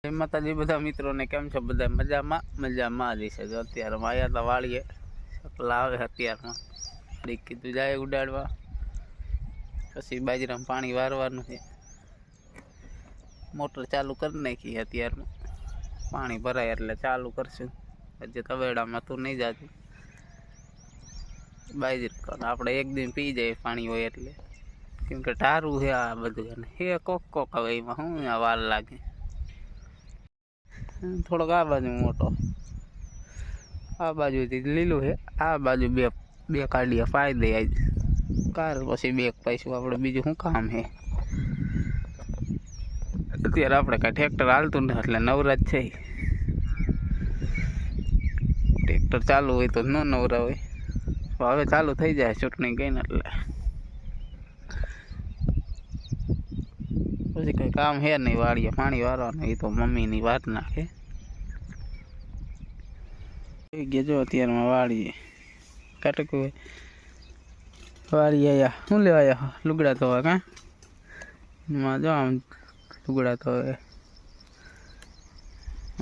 જય માતાજી બધા મિત્રોને કેમ છો? બધા મજામાં જ છે. જો અત્યારમાં આવ્યા હતા વાળીએ, શકલા આવે અત્યારમાં કીધું જાય ઉડાડવા, પછી બાજરામાં પાણી વારવાનું છે. મોટર ચાલુ કરી નાખી અત્યારમાં, પાણી ભરાય એટલે ચાલુ કરશું. હજી તવેડામાં તો નહીં જાતું બાજરી, આપણે એક દિન પી જાય પાણી હોય એટલે, કેમ કે ટારું છે આ બધું. એ કોક હવે એમાં શું વાર લાગે. થોડોક આ બાજુ મોટો, આ બાજુથી લીલું છે, આ બાજુ બે કાઢીએ પાઈ દે આજ કાર, પછી બે પાઈશું આપણે. બીજું શું કામ છે અત્યારે? આપણે કાંઈ ટ્રેક્ટર હાલતું નથી એટલે નવરાજ છે. ટ્રેક્ટર ચાલુ હોય તો ન નવરા હોય. હવે ચાલુ થઈ જાય ચૂંટણી ગઈ ને એટલે પછી કંઈ કામ છે નહીં. વાળીએ પાણી વારવાનું એ તો મમ્મીની વાત નાખે. જો અત્યારમાં વાળીએ કાટકું વાળી આવ્યા. શું લેવા આવ્યા? લુગડા તો હવે કાં એમાં જો આમ લુગડા તો હવે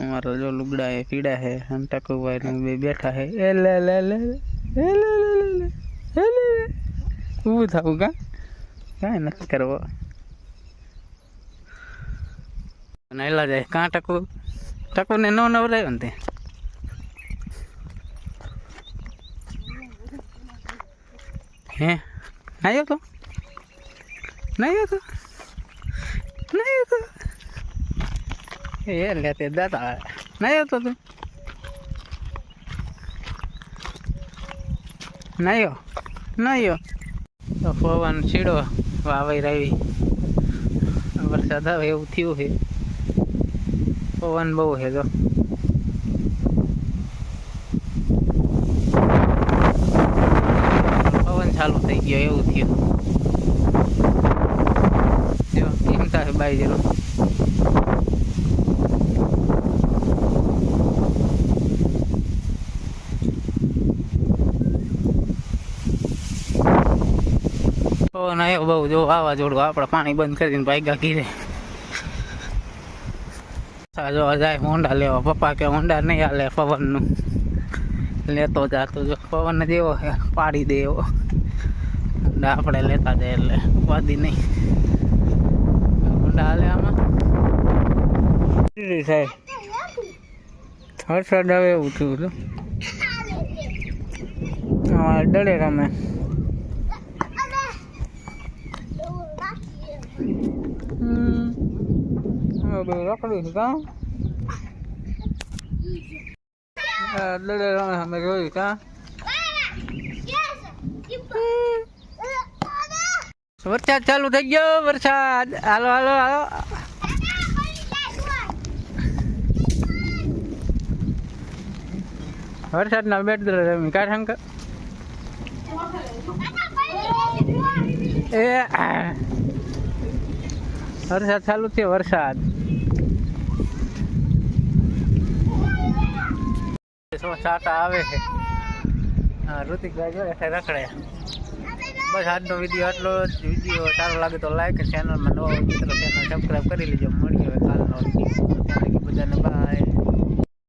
અમારા જો લુગડા એ પીડા છે. અને ટકુભાઈ બે બેઠા છે. એ લે લે લે ઊભું થવું કાં કાંઈ નથી કરવો. નાયલા જાય કાં ટકુને ન નવરાયો ને તે હે નાયો તો એ લે તે દાતા નાયો તો તું નાયો તો પવન છીડો વાવાઈ રાવી વરસાદ આવે એવું થયું છે. પવન બહુ છે જો. પવન ચાલુ થઈ ગયો એવું થયું. જો કેમ થાય બાઈ જરો. પવન આવ્યો બહુ જો. વાવાઝોડું આપણે પાણી બંધ કરીને ભાગ્યા ઘીરે. જો જાય હોન્ડા લેવા. પપ્પા કે હોન્ડા નહીં હાલે પવનનું, લેતો જાતો જો. પવન જેવો છે પાડી દે એવો. હોન્ડા આપણે લેતા જાય એટલે વાદી નહીં. હોન્ડા હાલે આમાં સાહેબ. વરસાદ આવે એવું થયું હતું. ડળે રમે રખડી છે કાં અમે જોયું કાં. વરસાદ ચાલુ થઈ ગયો. વરસાદ હાલો હાલો હાલો. વરસાદના બેટ રમી કાઢ શંકર. એ વરસાદ ચાલુ થયો. વરસાદ છાટા આવે છે. હા ઋતિકભાઈ જો એટલે રખડે. બસ આજનો વિડીયો આટલો જ. વિડીયો સારો લાગે તો લાઈક, ચેનલમાં નવો મિત્રો ચેનલ સબસ્ક્રાઈબ કરી લેજો. મળીએ હવે કાલનો વિડીયો. ત્યાં લગી બધાને બાય.